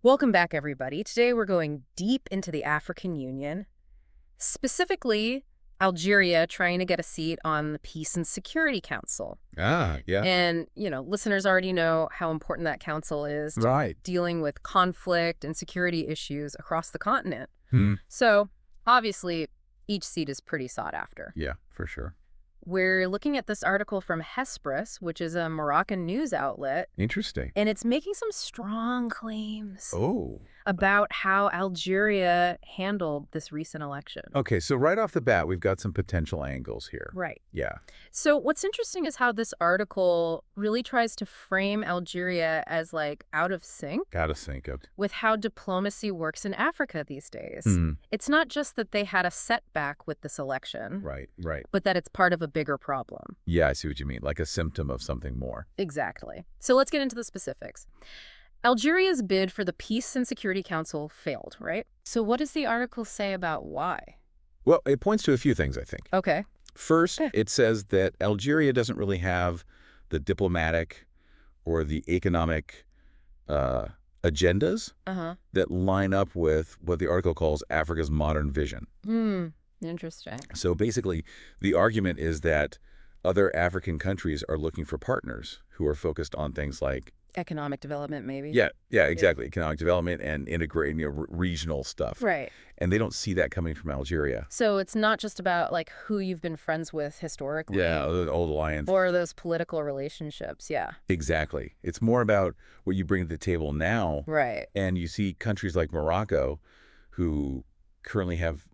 Welcome back, everybody. Today we're going deep into the African Union, specifically Algeria trying to get a seat on the Peace and Security Council. Yeah. And, listeners already know how important that council is to Right. dealing with conflict and security issues across the continent. Hmm. So, obviously, each seat is pretty sought after. Yeah, for sure. We're looking at this article from Hespress, which is a Moroccan news outlet, Interesting. and it's making some strong claims Oh. about how Algeria handled this recent election. Okay, so right off the bat, we've got some potential angles here. Right. Yeah. So what's interesting is how this article really tries to frame Algeria as out of sync Gotta sync up. with how diplomacy works in Africa these days. Hmm. It's not just that they had a setback with this election, Right. but that it's part of a bigger problem. Yeah, I see what you mean. Like a symptom of something more. Exactly. So let's get into the specifics. Algeria's bid for the Peace and Security Council failed, right? So what does the article say about why? Well, it points to a few things, I think. Okay. First, it says that Algeria doesn't really have the diplomatic or the economic agendas Uh-huh. that line up with what the article calls Africa's modern vision. Interesting. So basically, the argument is that other African countries are looking for partners who are focused on things like, Economic development, maybe. yeah, exactly, economic development and integrating regional stuff. Right. And they don't see that coming from Algeria. So it's not just about who you've been friends with historically. Yeah, the old alliance. Or those political relationships. Yeah. Exactly. It's more about what you bring to the table now. Right. And you see countries like Morocco, who currently have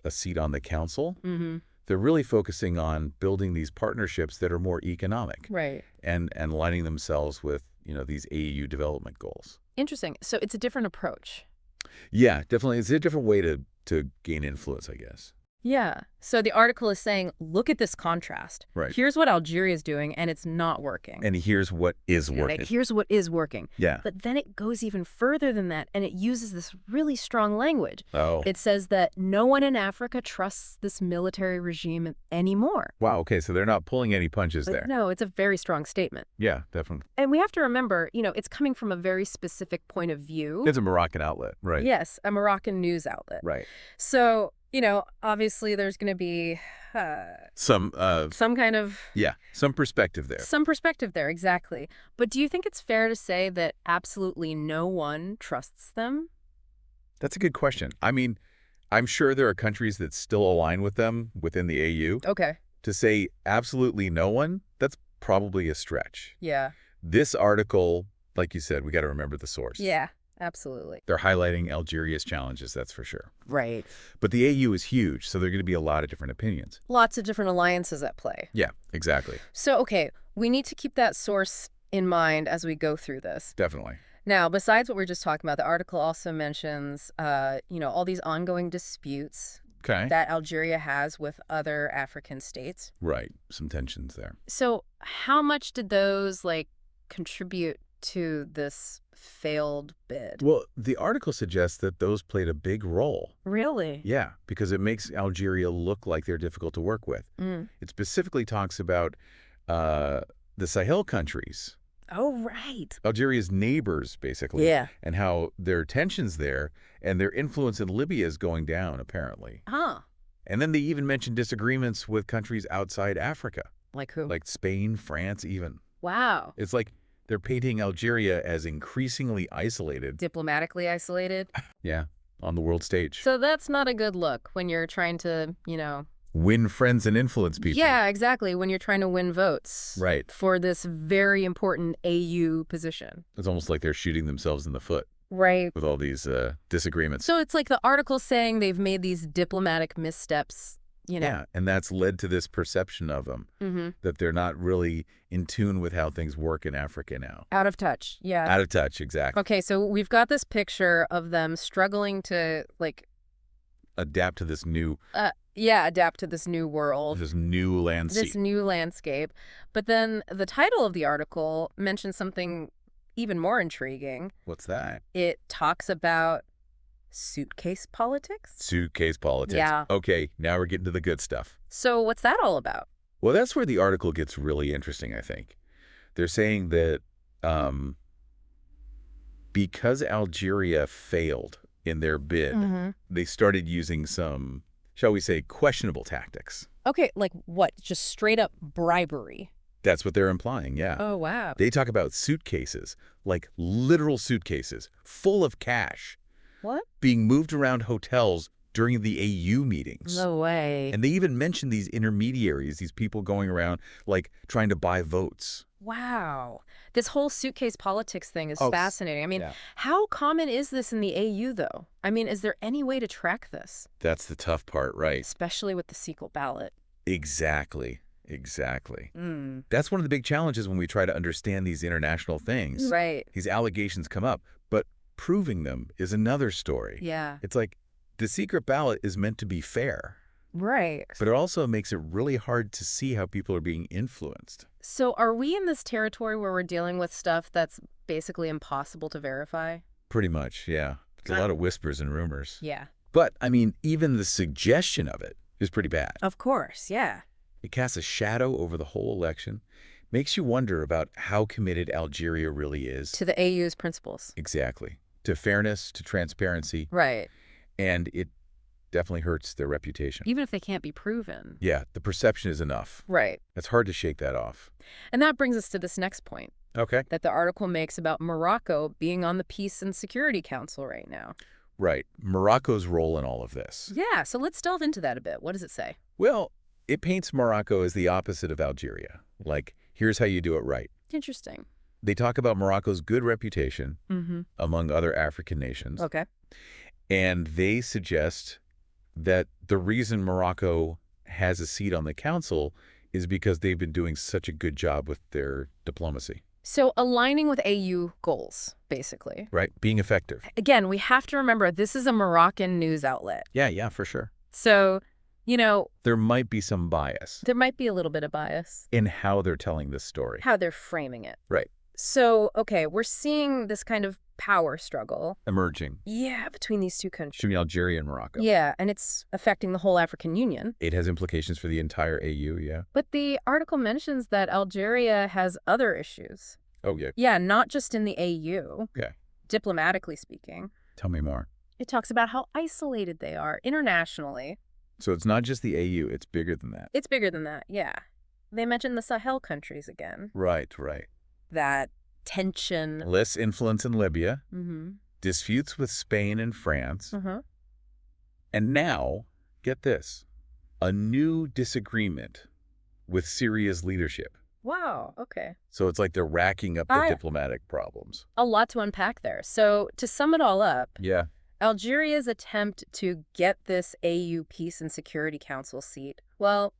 a seat on the council. Mm-hmm. They're really focusing on building these partnerships that are more economic. Right. And aligning themselves with, these AU development goals. Interesting. So it's a different approach. Yeah, definitely. It's a different way to gain influence, I guess. Yeah. So the article is saying, look at this contrast. Right. Here's what Algeria is doing, and it's not working. And here's what is working. Here's what is working. Yeah. But then it goes even further than that, and it uses this really strong language. Oh. It says that no one in Africa trusts this military regime anymore. Wow, okay, so they're not pulling any punches there. No, it's a very strong statement. Yeah, definitely. And we have to remember, it's coming from a very specific point of view. It's a Moroccan outlet, right? Yes, a Moroccan news outlet. Right. So, obviously there's going to be Some kind of... Yeah, some perspective there. Some perspective there, exactly. But do you think it's fair to say that absolutely no one trusts them? That's a good question. I mean, I'm sure there are countries that still align with them within the AU. Okay. To say absolutely no one, that's probably a stretch. Yeah. This article, like you said, we got to remember the source. Yeah, absolutely. They're highlighting Algeria's challenges, that's for sure. Right. But the AU is huge, so there are going to be a lot of different opinions. Lots of different alliances at play. Yeah, exactly. So, okay, we need to keep that source in mind as we go through this. Definitely. Now, besides what we are just talking about, the article also mentions, all these ongoing disputes that Algeria has with other African states. Right. Some tensions there. So how much did those, contribute to this failed bid? Well, the article suggests that those played a big role. Really? Yeah, because it makes Algeria look like they're difficult to work with. It specifically talks about the Sahel countries. Oh, right. Algeria's neighbors, basically. Yeah. And how there are tensions there, and their influence in Libya is going down, apparently. Huh. And then they even mention disagreements with countries outside Africa. Like who? Like Spain, France, even. Wow. It's like they're painting Algeria as increasingly isolated. Diplomatically isolated? Yeah, on the world stage. So that's not a good look when you're trying to, Win friends and influence people. Yeah, exactly. When you're trying to win votes. Right. For this very important AU position. It's almost like they're shooting themselves in the foot. Right. With all these disagreements. So it's like the article saying they've made these diplomatic missteps, Yeah, and that's led to this perception of them, that they're not really in tune with how things work in Africa now. Out of touch, yeah. Out of touch, exactly. Okay, so we've got this picture of them struggling to, adapt to this new... adapt to this new world. This new landscape. This new landscape. But then the title of the article mentions something even more intriguing. What's that? It talks about suitcase politics. Suitcase politics. Yeah. Okay, now we're getting to the good stuff. So what's that all about? Well, that's where the article gets really interesting, I think. They're saying that Because Algeria failed in their bid, they started using some, shall we say, questionable tactics. Okay, like what? Just straight up bribery. That's what they're implying, yeah. Oh, wow. They talk about suitcases, like literal suitcases, full of cash, What? being moved around hotels during the AU meetings. No way. And they even mention these intermediaries, these people going around, like, trying to buy votes. Wow. This whole suitcase politics thing is Oh, fascinating. I mean, yeah. how common is this in the AU, though? I mean, is there any way to track this? That's the tough part, right? Especially with the secret ballot. Exactly. Exactly. Mm. That's one of the big challenges when we try to understand these international things. Right. These allegations come up, but proving them is another story. Yeah. It's like the secret ballot is meant to be fair, Right. but it also makes it really hard to see how people are being influenced. So are we in this territory where we're dealing with stuff that's basically impossible to verify? Pretty much, yeah. There's a lot of whispers and rumors. Yeah. But, I mean, even the suggestion of it is pretty bad. Of course, yeah. It casts a shadow over the whole election, makes you wonder about how committed Algeria really is. To the AU's principles. Exactly. To fairness, to transparency, Right. and it definitely hurts their reputation. Even if they can't be proven. Yeah, the perception is enough. Right. It's hard to shake that off. And that brings us to this next point Okay. that the article makes about Morocco being on the Peace and Security Council right now. Right. Morocco's role in all of this. Yeah, so let's delve into that a bit. What does it say? Well, it paints Morocco as the opposite of Algeria. Like, here's how you do it right. Interesting. They talk about Morocco's good reputation among other African nations. Okay. And they suggest that the reason Morocco has a seat on the council is because they've been doing such a good job with their diplomacy. So aligning with AU goals, basically. Right? Being effective. Again, we have to remember this is a Moroccan news outlet. Yeah, for sure. So, you know, There might be some bias there might be a little bit of bias. in how they're telling this story. How they're framing it. Right. So, okay, we're seeing this kind of power struggle. Emerging Yeah, between these two countries. between Algeria and Morocco. Yeah, and it's affecting the whole African Union. It has implications for the entire AU, yeah. But the article mentions that Algeria has other issues. Oh, yeah. Yeah, not just in the AU. Okay. Diplomatically speaking. Tell me more. It talks about how isolated they are internationally. So it's not just the AU, it's bigger than that. It's bigger than that, yeah. They mention the Sahel countries again. Right. That tension. Less influence in Libya, Mm-hmm. disputes with Spain and France, Uh-huh. and now, get this, a new disagreement with Syria's leadership. Wow, okay. So it's like they're racking up the diplomatic problems. A lot to unpack there. So to sum it all up, Yeah. Algeria's attempt to get this AU Peace and Security Council seat, well,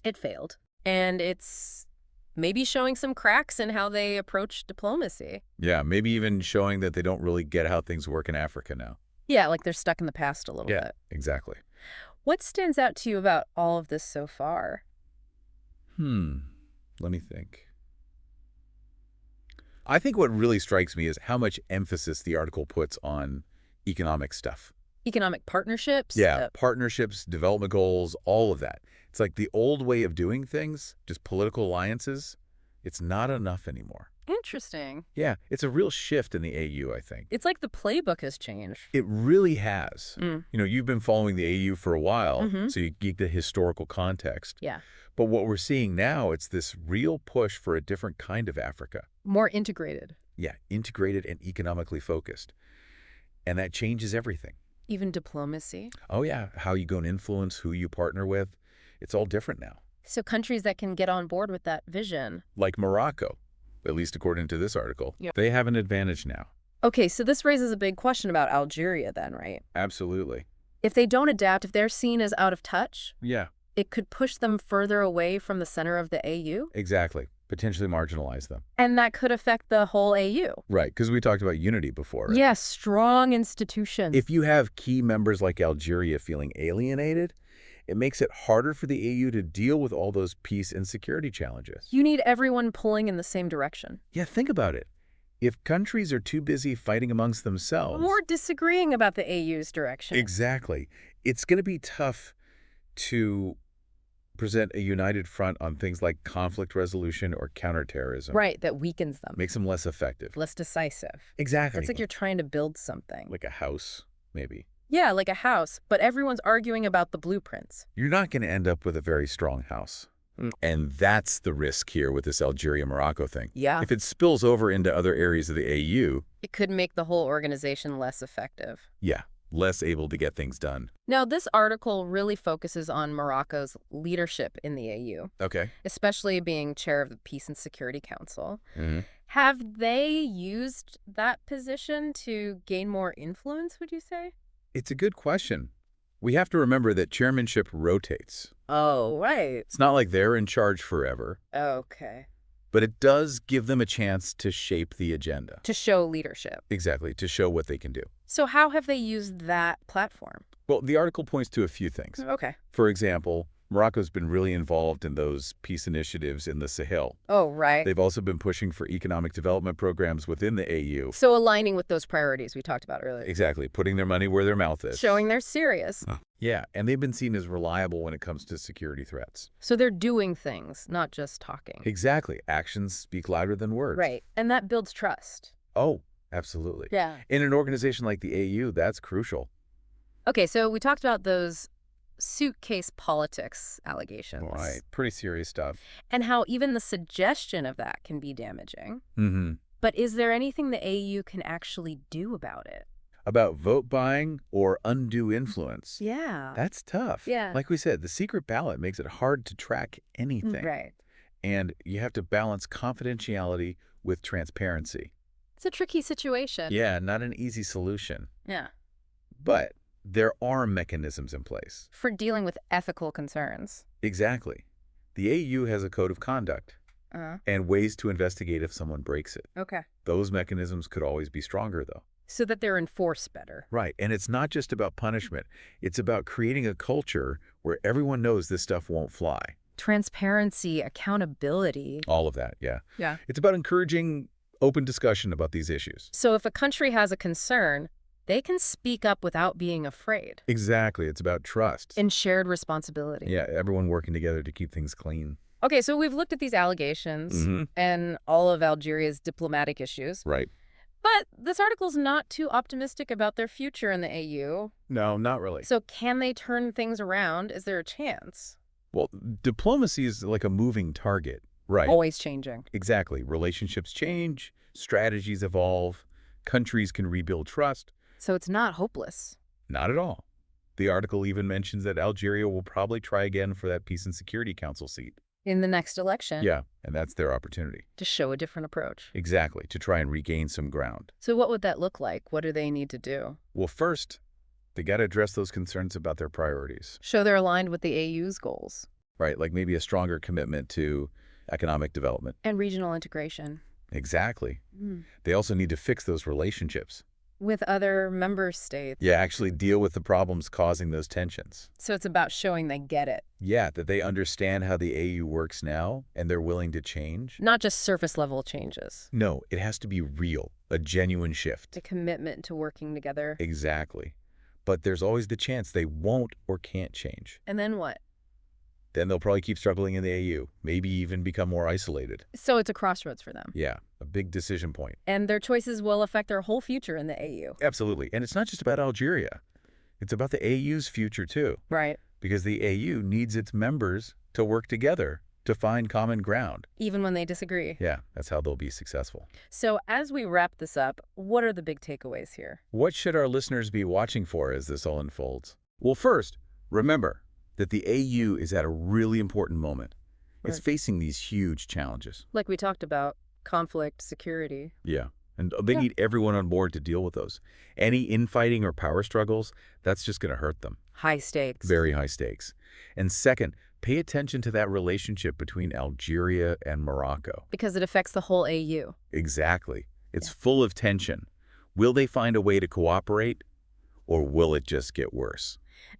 it failed. And it's maybe showing some cracks in how they approach diplomacy. Yeah, maybe even showing that they don't really get how things work in Africa now. Yeah, like they're stuck in the past a little bit. Exactly. What stands out to you about all of this so far? Let me think. I think what really strikes me is how much emphasis the article puts on economic stuff. Economic partnerships? Yeah, partnerships, development goals, all of that. It's like the old way of doing things, just political alliances, it's not enough anymore. Interesting. Yeah, it's a real shift in the AU, I think. It's like the playbook has changed. It really has. Mm. You know, you've been following the AU for a while, Mhm. so you get the historical context. Yeah. But what we're seeing now, it's this real push for a different kind of Africa. More integrated. Yeah, integrated and economically focused. And that changes everything. Even diplomacy. Oh, yeah, how you go and influence, who you partner with. It's all different now. So countries that can get on board with that vision. Like Morocco, at least according to this article, Yeah. they have an advantage now. Okay, so this raises a big question about Algeria then, right? Absolutely. If they don't adapt, if they're seen as out of touch, Yeah, it could push them further away from the center of the AU. exactly. Potentially marginalize them. And that could affect the whole AU. Right, because we talked about unity before, right? Yes, strong institutions. If you have key members like Algeria feeling alienated, it makes it harder for the AU to deal with all those peace and security challenges. You need everyone pulling in the same direction. Yeah, think about it. If countries are too busy fighting amongst themselves... Or disagreeing about the AU's direction. Exactly. It's going to be tough to present a united front on things like conflict resolution or counterterrorism. Right, that weakens them. Makes them less effective. Less decisive. Exactly. It's like you're trying to build something. Like a house, maybe. Yeah, like a house, but everyone's arguing about the blueprints. You're not going to end up with a very strong house. And that's the risk here with this Algeria-Morocco thing. Yeah. If it spills over into other areas of the AU, It could make the whole organization less effective. yeah, less able to get things done. Now, this article really focuses on Morocco's leadership in the AU, Okay. especially being chair of the Peace and Security Council. Mm-hmm. Have they used that position to gain more influence, would you say? It's a good question. We have to remember that chairmanship rotates. Oh, right. It's not like they're in charge forever, Okay. but it does give them a chance to shape the agenda. To show leadership. Exactly, to show what they can do. So how have they used that platform? Well, the article points to a few things. Okay. For example, Morocco's been really involved in those peace initiatives in the Sahel. Oh, right. They've also been pushing for economic development programs within the AU. So aligning with those priorities we talked about earlier. Exactly, putting their money where their mouth is. Showing they're serious. Yeah, and they've been seen as reliable when it comes to security threats. So they're doing things, not just talking. Exactly. Actions speak louder than words. Right. And that builds trust. Oh, absolutely. Yeah. In an organization like the AU, that's crucial. Okay, so we talked about those suitcase politics allegations. Right. Pretty serious stuff. And how even the suggestion of that can be damaging. Mm-hmm. But is there anything the AU can actually do about it? About vote buying or undue influence. Yeah. That's tough. Yeah. Like we said, the secret ballot makes it hard to track anything. Right. And you have to balance confidentiality with transparency. It's a tricky situation. Yeah, not an easy solution. Yeah. But there are mechanisms in place. For dealing with ethical concerns. Exactly. The AU has a code of conduct and ways to investigate if someone breaks it. Okay. Those mechanisms could always be stronger, though. So that they're enforced better. Right. And it's not just about punishment. It's about creating a culture where everyone knows this stuff won't fly. Transparency, accountability. All of that, yeah. Yeah. It's about encouraging open discussion about these issues. So if a country has a concern, they can speak up without being afraid. Exactly. It's about trust. And shared responsibility. Yeah, everyone working together to keep things clean. Okay, so we've looked at these allegations and all of Algeria's diplomatic issues. Right. But this article's not too optimistic about their future in the AU. No, not really. So can they turn things around? Is there a chance? Well, diplomacy is like a moving target. Right. Always changing. Exactly. Relationships change, strategies evolve, countries can rebuild trust. So it's not hopeless. Not at all. The article even mentions that Algeria will probably try again for that Peace and Security Council seat. In the next election. Yeah, and that's their opportunity. To show a different approach. Exactly, to try and regain some ground. So what would that look like? What do they need to do? Well, first, they got to address those concerns about their priorities. Show they're aligned with the AU's goals. Right, like maybe a stronger commitment to economic development. And regional integration. Exactly. They also need to fix those relationships. With other member states. Yeah, actually deal with the problems causing those tensions. So it's about showing they get it. Yeah, that they understand how the AU works now and they're willing to change. Not just surface level changes. No, it has to be real, a genuine shift. A commitment to working together. Exactly. But there's always the chance they won't or can't change. And then what? Then they'll probably keep struggling in the AU, maybe even become more isolated. So it's a crossroads for them. Yeah, a big decision point. And their choices will affect their whole future in the AU. Absolutely. And it's not just about Algeria. It's about the AU's future, too. Right. Because the AU needs its members to work together to find common ground. Even when they disagree. Yeah, that's how they'll be successful. So as we wrap this up, what are the big takeaways here? What should our listeners be watching for as this all unfolds? Well, first, remember that the AU is at a really important moment. It's Right. facing these huge challenges. Like we talked about, conflict, security. Yeah. And they need everyone on board to deal with those. Any infighting or power struggles, that's just going to hurt them. High stakes. Very high stakes. And second, pay attention to that relationship between Algeria and Morocco. Because it affects the whole AU. Exactly. It's full of tension. Will they find a way to cooperate, or will it just get worse?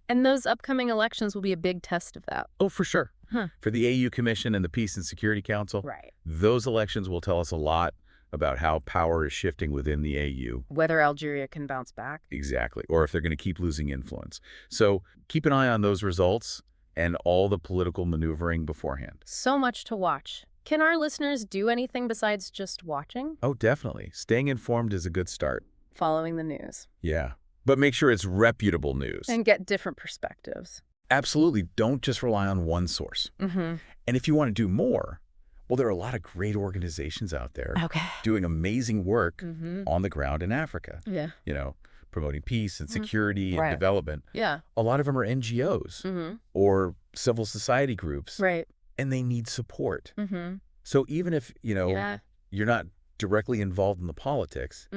And those upcoming elections will be a big test of that. Oh, for sure. Huh. For the AU Commission and the Peace and Security Council, Right. those elections will tell us a lot about how power is shifting within the AU. Whether Algeria can bounce back. Exactly. Or if they're going to keep losing influence. So keep an eye on those results and all the political maneuvering beforehand. So much to watch. Can our listeners do anything besides just watching? Oh, definitely. Staying informed is a good start. Following the news. Yeah. But make sure it's reputable news. And get different perspectives. Absolutely. Don't just rely on one source. And if you want to do more, well, there are a lot of great organizations out there doing amazing work on the ground in Africa. Yeah. You know, promoting peace and security and development. Yeah. A lot of them are NGOs or civil society groups. Right. And they need support. So even if, you're not directly involved in the politics,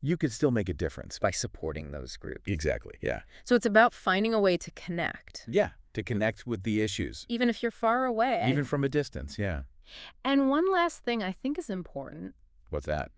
you could still make a difference. By supporting those groups. Exactly, yeah. So it's about finding a way to connect. Yeah, to connect with the issues. Even if you're far away. Even from a distance, yeah. And one last thing I think is important. What's that?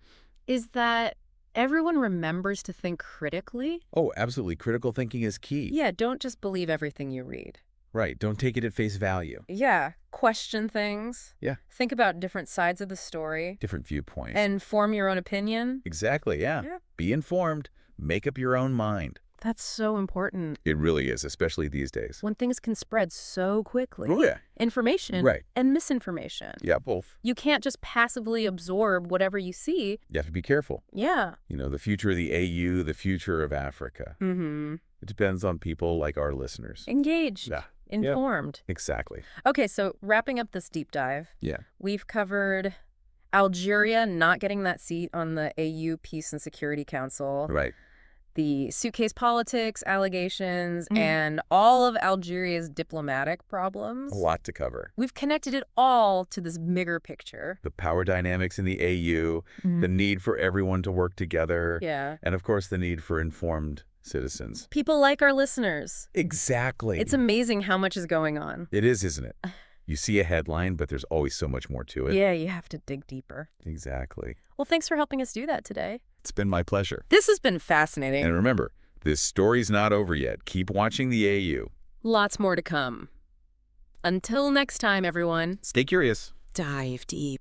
Is that everyone remembers to think critically. Oh, absolutely. Critical thinking is key. Yeah, don't just believe everything you read. Right. Don't take it at face value. Yeah. Question things. Yeah. Think about different sides of the story. Different viewpoints. And form your own opinion. Exactly, yeah. Be informed. Make up your own mind. That's so important. It really is, especially these days. When things can spread so quickly. Oh, yeah. Information and misinformation. Yeah, both. You can't just passively absorb whatever you see. You have to be careful. Yeah. The future of the AU, the future of Africa. It depends on people like our listeners. Engaged. Yeah. Informed. Yep. Exactly. Okay, so wrapping up this deep dive. Yeah. We've covered Algeria not getting that seat on the AU Peace and Security Council. Right. The suitcase politics allegations and all of Algeria's diplomatic problems. A lot to cover. We've connected it all to this bigger picture. The power dynamics in the AU, the need for everyone to work together, and of course the need for informed citizens. People like our listeners. Exactly. It's amazing how much is going on. It is, isn't it? You see a headline, but there's always so much more to it. Yeah, you have to dig deeper. Exactly. Well, thanks for helping us do that today. It's been my pleasure. This has been fascinating. And remember, this story's not over yet. Keep watching the AU. Lots more to come. Until next time, everyone. Stay curious. Dive deep.